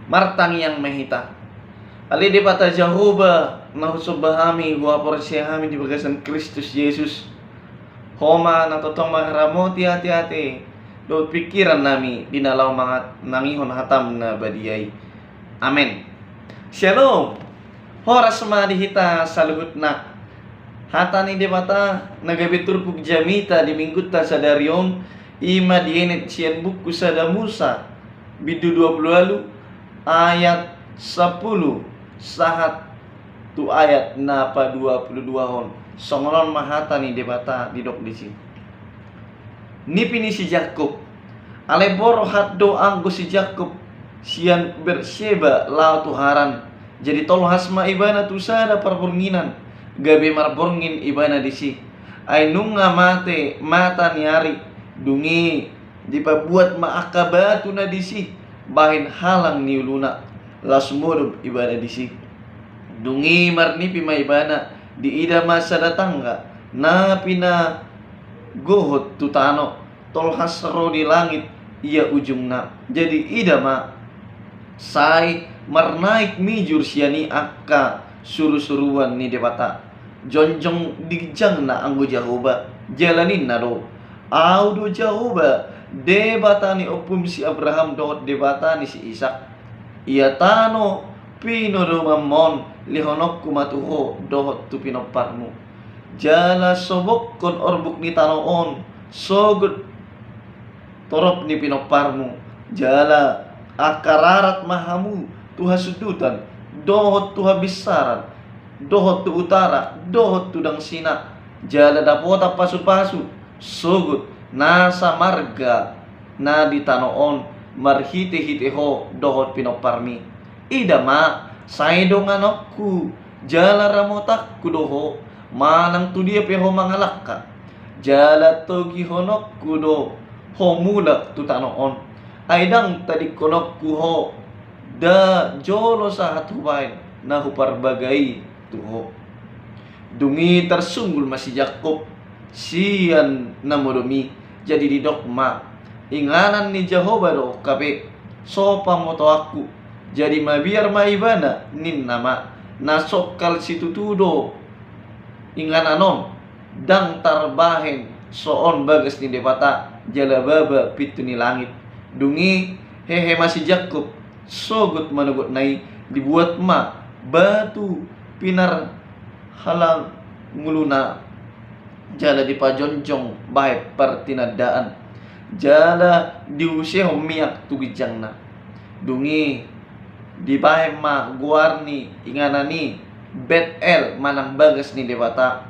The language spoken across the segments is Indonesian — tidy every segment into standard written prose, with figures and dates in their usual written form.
martang yang mehita. Ali di pata Jehovah nahusubahami gua porsiahami di bagasan Kristus Yesus. Homa na totong mahramoti hati-hati do pikiran nami dinalau mangat nangihon hatam na badiyai. Amin. Shalom. Horas madihita saluhut na. Hata ni di mata nagabitur pug jamita di minggu ta sadarion ima dienet sian buku sada Musa bidu 20 lalu ayat 10 sahat tu ayat napa 22 hon songolon mahata ni di mata di dok di sini. Nipini si Jakub ale boro haddo anggo si Jakub sian Berseba lau tuharan jadi tol hasma ibana tu sada perburninan gabe marborngin ibana disi ay nunga mata niari dungi dipabuat maakabatu na disi bahin halang ni uluna lasmurub ibana disi dungi marnipi ma ibana di ida masa datangga na pina gohot tutano tol hasro di langit ia ujungna jadi ida ma sai marnaik mijur siani akka suru-suruan ni debata jonjong dijang na anggo Jehovah jalanin na do audo Jehovah debata ni opum si Abraham dohot debata ni si Ishak ia tano pino do mamon lihonok kumatuho dohot tu pinoparmu jala sobok kon orbuk ni tanoon sogut torop ni pinoparmu jala akararat mahamu tuha sudutan dohot tuha bisaran dohot tu utara dohot tu dang sina jala dapota pasu-pasu sugut nasa marga na di tanoon marhite-hite ho dohot pinoparmi ida ma saido nganokku jala ramotakku doho manang tu dia peho mangalakka jala togi honokku do ho mulak tu tanoon aidang tadi konokku ho da jolo sahat hubain na huparbagai tuho dungi tersunggul masih Jakub sian namodomi jadi di dokma inganan ni Jehovah do kape sopa moto aku jadi mabiar maibana nin nama nasokal situtudo ingananon dang tarbahen soon bagas ni depata jalababa pitu ni langit dungi hehe masih Jakub sogut manugot nai dibuat ma batu pinar halang nguluna jala dipajonjong bae pertinadaan jala diuseho miak tugijangna dungi di bae ma guarni inganani Betel manang bagas ni debata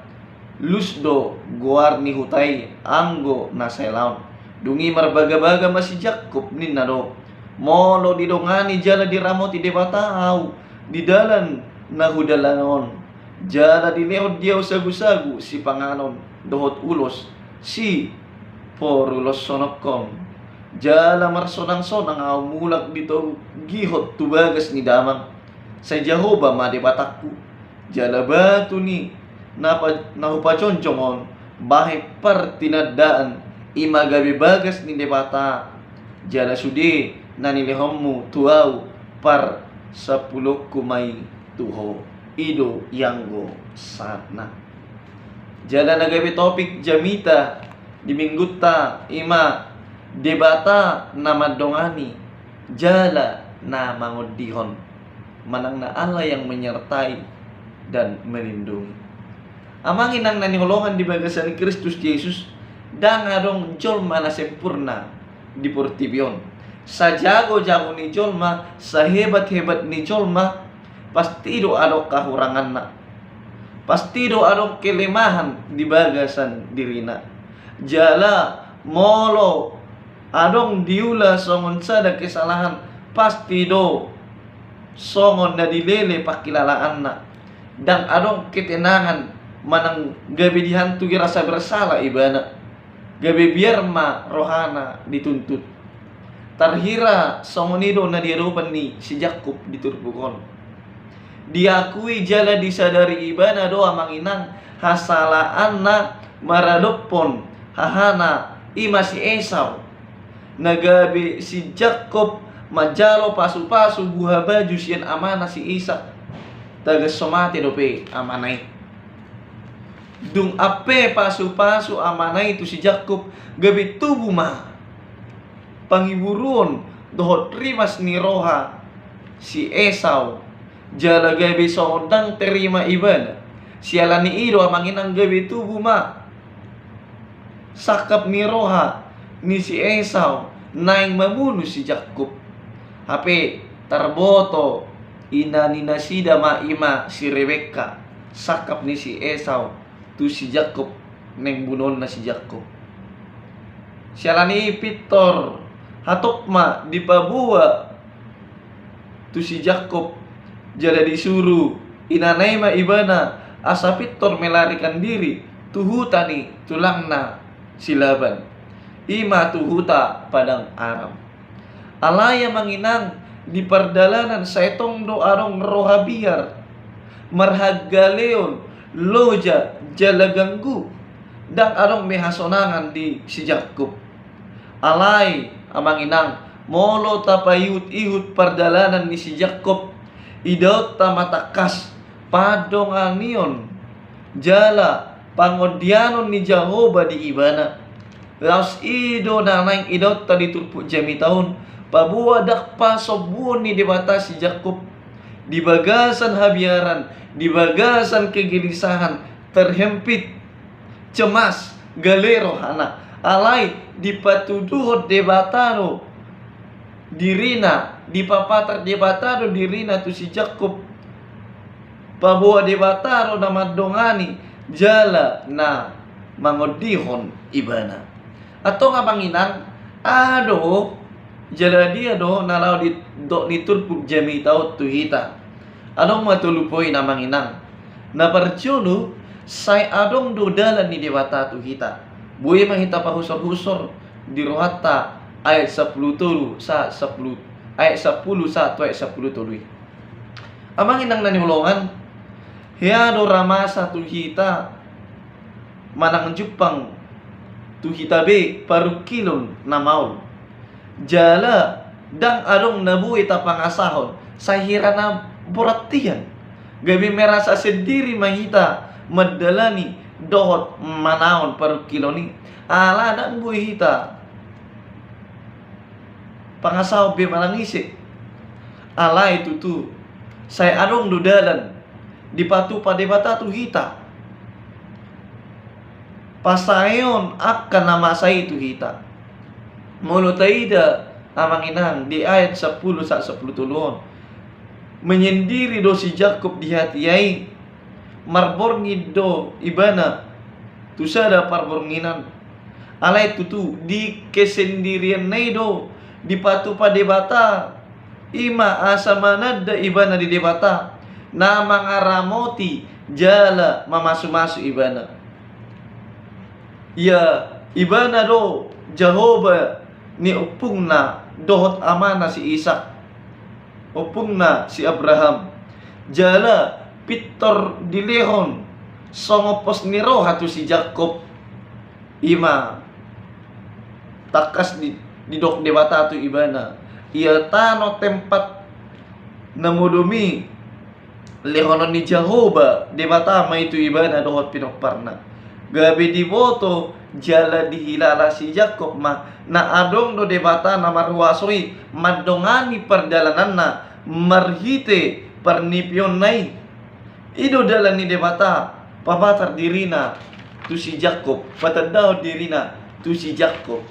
lusdo guarni hutai anggo naselaun dungi marbaga-baga masih Jakub ninado molo didongani jala diramoti debata au di dalan nahudalanon jala dileod dia usagu-sagu si panganon dohot ulos si porulos sonokon jala marsonang-sonang au mulak dito gihot tubagas ni damang sa Jehovah madebatakku jala batu ni nahupaconcongon bahe pertinadaan imagabi bagas ni debata jala sudi nanilehommu tuau par 10 kumay tuho ido yanggo sana jala nagabi topik jamita di mingguta ima debata nama dongani jala na mangodihon manang na Allah yang menyertai dan melindungi amangin nang nanihulongan di bagasan Kristus Yesus dan adong jolma na sempurna di portibion sa jago-jago ni jolma sa hebat-hebat ni jolma pasti do adong kahurangan na pasti do adong kelemahan di bagasan dirina jala molo adong diula songon sada kesalahan pasti do songon na dilele pakilalaan na dan adong ketenangan manang gabi dihantu rasa bersalah ibana gabi biar ma rohana dituntut tarhira songonido na diarupan ni si Jakub diturbukon diakui jala disadari ibana doa manginang hasalaan na maradopon hahana ima si Esau nagabi si Jakub majalo pasu-pasu buah baju sian amanah si Ishak tagas somate dope amanai. Dung ape pasu-pasu amanai tu si Jakub gabi tubuh mah pangiburuon dohot rimas ni roha si Esau jala gabi sodang terima ibadah sialani ido amanginang gabi tubuh mah sakap ni roha ni si Esau naing membunuh si Jakub. Hape tarboto ina ni nasida ma ima si Rebeka sakap ni si Esau tu si Jakub neng bunon na si Jakub. Sialani pitor hatokma dipabuwa tu si Jakub jala disuruh inanay ma ibana asa pitor melarikan diri tuhutani tulangna si Laban ima tuhuta padang Aram. Alaya manginang di perdalanan saetong do arong roha biar marhagaleon loja jalaganggu dang arong mehasonangan di si Jakub. Alay amanginang molo tapayut ihut perdalanan ni si Jakub idaot tamatakas padonganion jala pangodianon ni Jehovah di ibana. Laos ido na naing idot tadi turpu jami tahun pabuwa dakpa sobun ni debata si Jakub di bagasan habiaran, di bagasan kegelisahan, terhempit, cemas, galero hana alay di patuduhot debatano dirina di papatar debatano dirina tu si Jakub pabuwa debatano na madongani jala na mangodihon ibana. Atau ngapanginan ado jala dia do nalau di do niturpuk jami tau tuhita adong matulupoi namanginang na parcunu say adong do dalan ni dewata tuhita buye mahita pahusor-husor di rohata ayat 10 tulu sa 10 ayat 10 sa tu ayat 10 tulu amanginang nanihulongan hiado ramasa tuhita manang Jepang tuhita be paru kilon na maul jala dang adong nabuhi ta pangasahon sahira na boratian gabi merasa sendiri mahita madalani dohot manaon paru kiloni ala dang buhi hita pangasaw be malangisi ala itu tu saya adong dudalan dipatu padebata tuhita pasayon akan nama saya itu hita mulut taida amanginang di ayat 10 sa 10 tulun menyendiri do si Jakub di hati ai marborngi do ibana tu sada parbornginan alai tutu di kesendirian naido di patu pa debata ima asa manada ibana di debata na mangaramoti jala mamasu-masu ibana ya ibana do Jehovah ni upungna dohot amana si Ishak upungna si Abraham jala pitor dilehon songopos ni roha tu si Jakub ima takas di dok debata tu ibana ia tano tempat namudumi lehonon ni Jehovah debata ma itu ibana dohot pinok parna gabi diboto jala dihilala si Jakub ma na adong do debata na marhuasoi madongani perjalanan na marhite pernipion nai ido dalan ni debata pabatar dirina tu si Jakub patadaw dirina tu si Jakub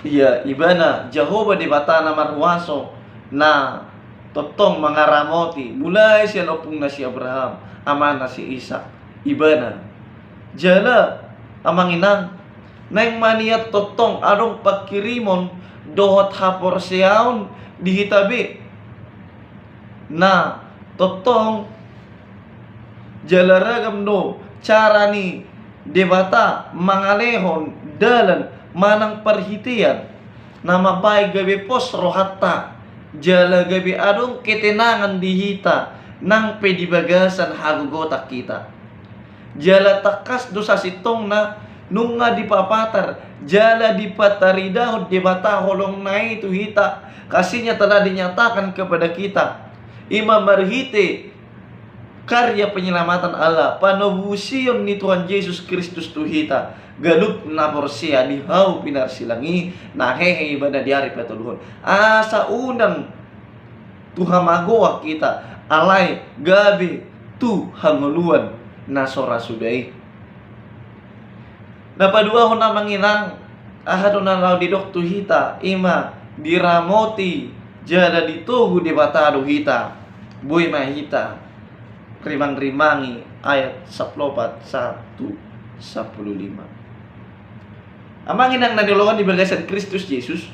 iya ibana Jehovah debata na marhuaso na totong mangaramoti mulai siya opung na si Abraham amana si Ishak ibana jala amanginang nang maniat totong arong pagkirimon dohot hapor siyaon dihitabi na totong jalaragam do cara ni debata mangalehon dalan manang parhitian na mabay gabi pos rohata jala gabi arong ketenangan dihita nang pedibagasan hagugotak kita jala takas dosa sitong na nung nga dipapatar Jala di pataridahod di bata holong na itu hita. Kasihnya telah dinyatakan kepada kita. Ima marhite karya penyelamatan Allah. Panobusion ni Tuhan Yesus Kristus tuhita. Galup na porsia di hau pinarsilangi. Nahehe ibadah di hari patuluhon. Asa unang Tuhan magoa kita. Alay gabi tu hanguluan na sora sudai. Napadua ho na manginang ahado na law didok tuhita ima diramoti jada dituhu di batado hita boy mahita rimang-rimangi ayat 14:1-15. Amanginang naniloan di bagasan Kristus Yesus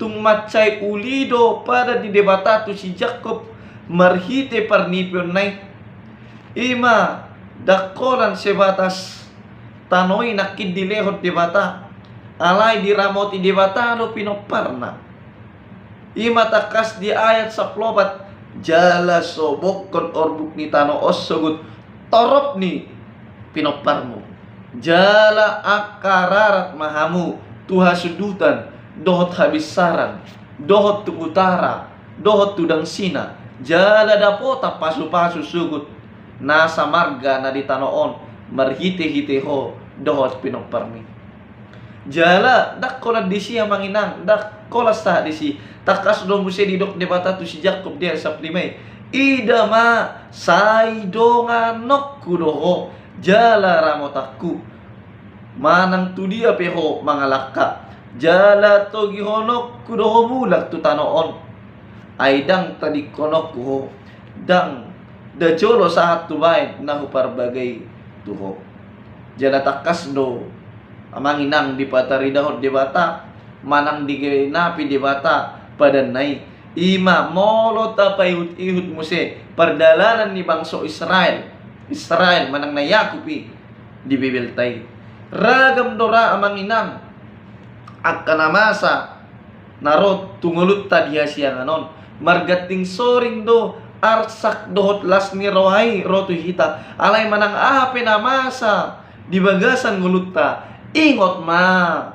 tung macay ulido pada di debatatu si Jacob marhite parnipion nai ima dakolan sebatas tanoi nakid dilehot debata alay diramoti debata no pinoparna ima takas di ayat 14 jala sobok kon orbuk ni tano osogut torop ni pinoparmu jala akararat mahamu tuha sudutan dohot habis saran dohot tu utara dohot tudang sina jala dapota pasu-pasu sugut nasa marga na di tanoon marhite-hite ho dohot pinoparmi jala dakkola disi yang manginang dakkola sa disi takas do muse didok debata tu si Jacob dia saplimai ida ma sai donganok kudoho jala ramotaku manang tu dia peho mangalaka jala togi honok kudoho bulak tu tanoon aidang tadi konok kuho dang da jolo saat tu baik nahu parbagai tuho jala takas do amanginang di pataridahot debata manang di napi debata pada nai ima molo tapayut ihut muse perdalanan ni bangsa Israel manang na Yakupi di bibeltai ragam dora amanginang akanamasa narot tungulut tadiya siang anon margating soring do arsak dohot lasni rohai rotu hita alay manang ape namasa di bagasan ngulutta ingot ma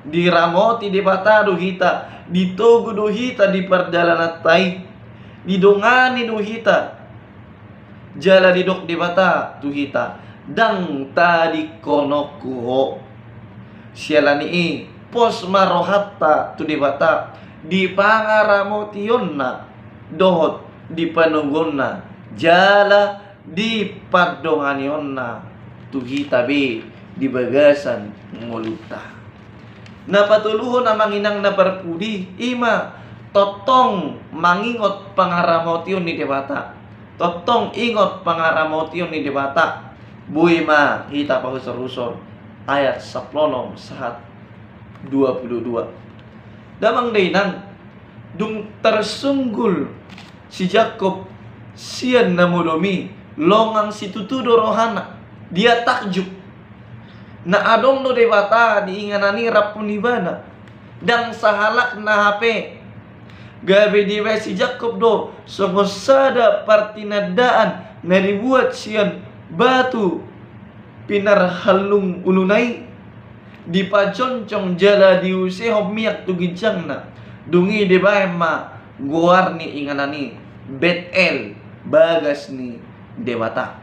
di ramoti di batado hita di togo do hita di perjalanan tai di dongani do hita jala di dok di bata tu hita dang tadi konokuho sialani pos marohatta tu di bata di pangaramotionna dohot di panunggonna jala di padonganionna tuhita be di bagasan nguluta napatuluhon na manginang na parpudi ima totong mangingot pangaramotion ni debata totong ingot pangaramotion ni debata buhi ma hita pahusor-husor ayat 10 saat 22 damang dainang dung tersunggul si Jacob sian namudomi longang si tutudo rohana dia takjub na adong no debata diinganani rapunibana dang sahalak na hape gabe diwe si Jacob do songosada partinadaan na dibuat sian batu pinarhalung ulunai di paconcong jala diuseho miak tugijang na dungi dibae ma guar ni inganani Betel bagas ni debata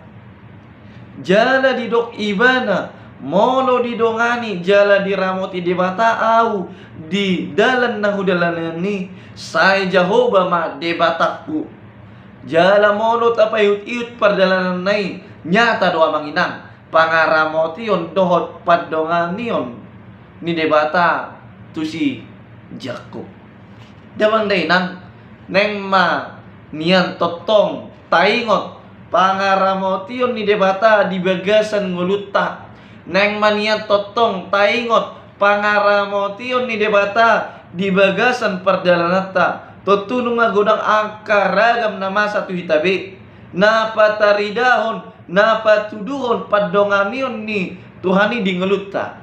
jala didok ibana molo didongani jala diramoti debata au di dalan nahu dalan ni sai Jehovah ma debataku jala molo tapayut-iut pardalanan nai nyata doa manginang pangaramotion dohot padonganion ni debata tu si Jacob damang dainang neng ma nian totong taingot pangaramotion ni debata di bagasan nguluta neng ma nian totong taingot pangaramotion ni debata di bagasan perdalanata totunung magodang angka ragam nama satu hitabe napataridahon napatuduhon padonganion ni Tuhani di ngeluta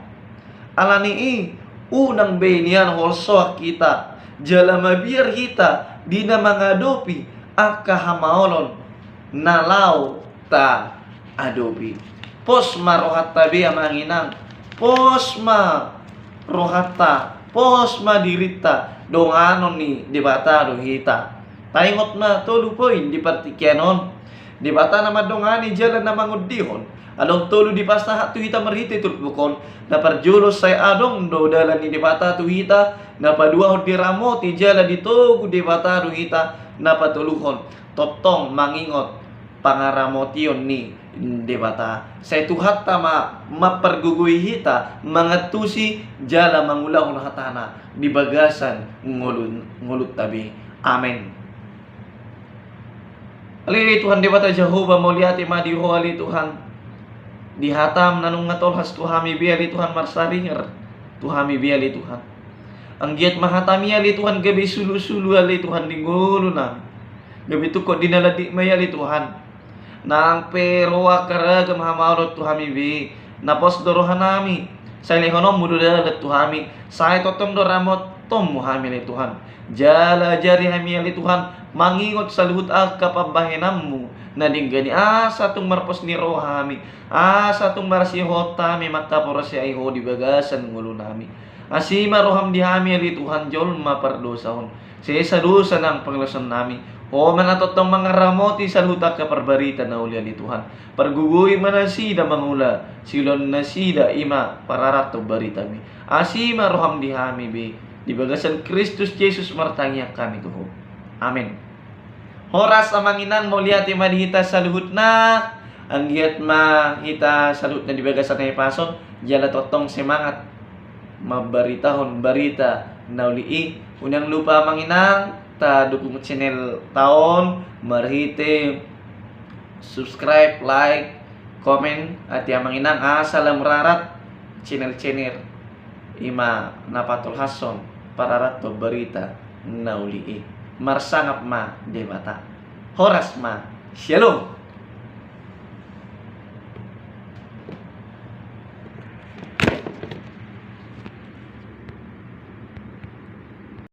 alani unang benian holsoa kita jala mabiar hita dina mangadopi akahamaolon nalau ta adopi pos marohat tabi amanginang pos ma rohata pos madirita donganon ni debata do hita taingot na tolu poin di partikianon debata nama dongani jalan na mangudihon adong tolu di pasahat tu hita merhite turpukon na parjulos say adong do dalan ni debata tu hita na padua di ramoti jalan di togu debata tu hita na patuluhon totong mangingot pangaramotion ni debata say tuhat tama mapergugui hita mangatusi jala mangulahon hatana di bagasan ngulut tabi. Amen. Ali Tuhan debata Jehovah mauliati madiho ali Tuhan dihatam nanung ngatolhas tuhami biali Tuhan marsaringer tuhami biali Tuhan anggiat mahatami ali Tuhan gabi sulu-sulu ali Tuhan dingulu na gabi tukot dinaladi mayali Tuhan nang peroa karagam hamarot tuhami bi napos dorohan nami sa lehonom mududalat tuhami sa totong doramot tom muhamil Tuhan jala jari hamili Tuhan mangingot sa luhut ang kapabahinammu na dinggani asa tung marpos ni rohami asa tung marsihota mi makaporasi ay ho di bagasan ngulo nami asima roham dihami ali Tuhan jol mapardosahon sa dosa ng panglasan nami o manatotong mga ramoti sa lutak kaparbarita na uli ali Tuhan parguguy manasida mangula silon nasida ima pararato barita mi asima roham dihami bi di bagasan Kristus Jesus martangyak kami tuho. Amen. Horas amanginan mauliati madihita sa luhut na anggiat mahita sa luhut na di bagasan na ipason jala totong semangat mabaritahon barita na uli unang lupa manginang ta dukung channel taon marhite subscribe like comment at yamanginang asalam rarat channel ima napatul hason pararat to berita nauli marsangap ma debata horas ma shalom.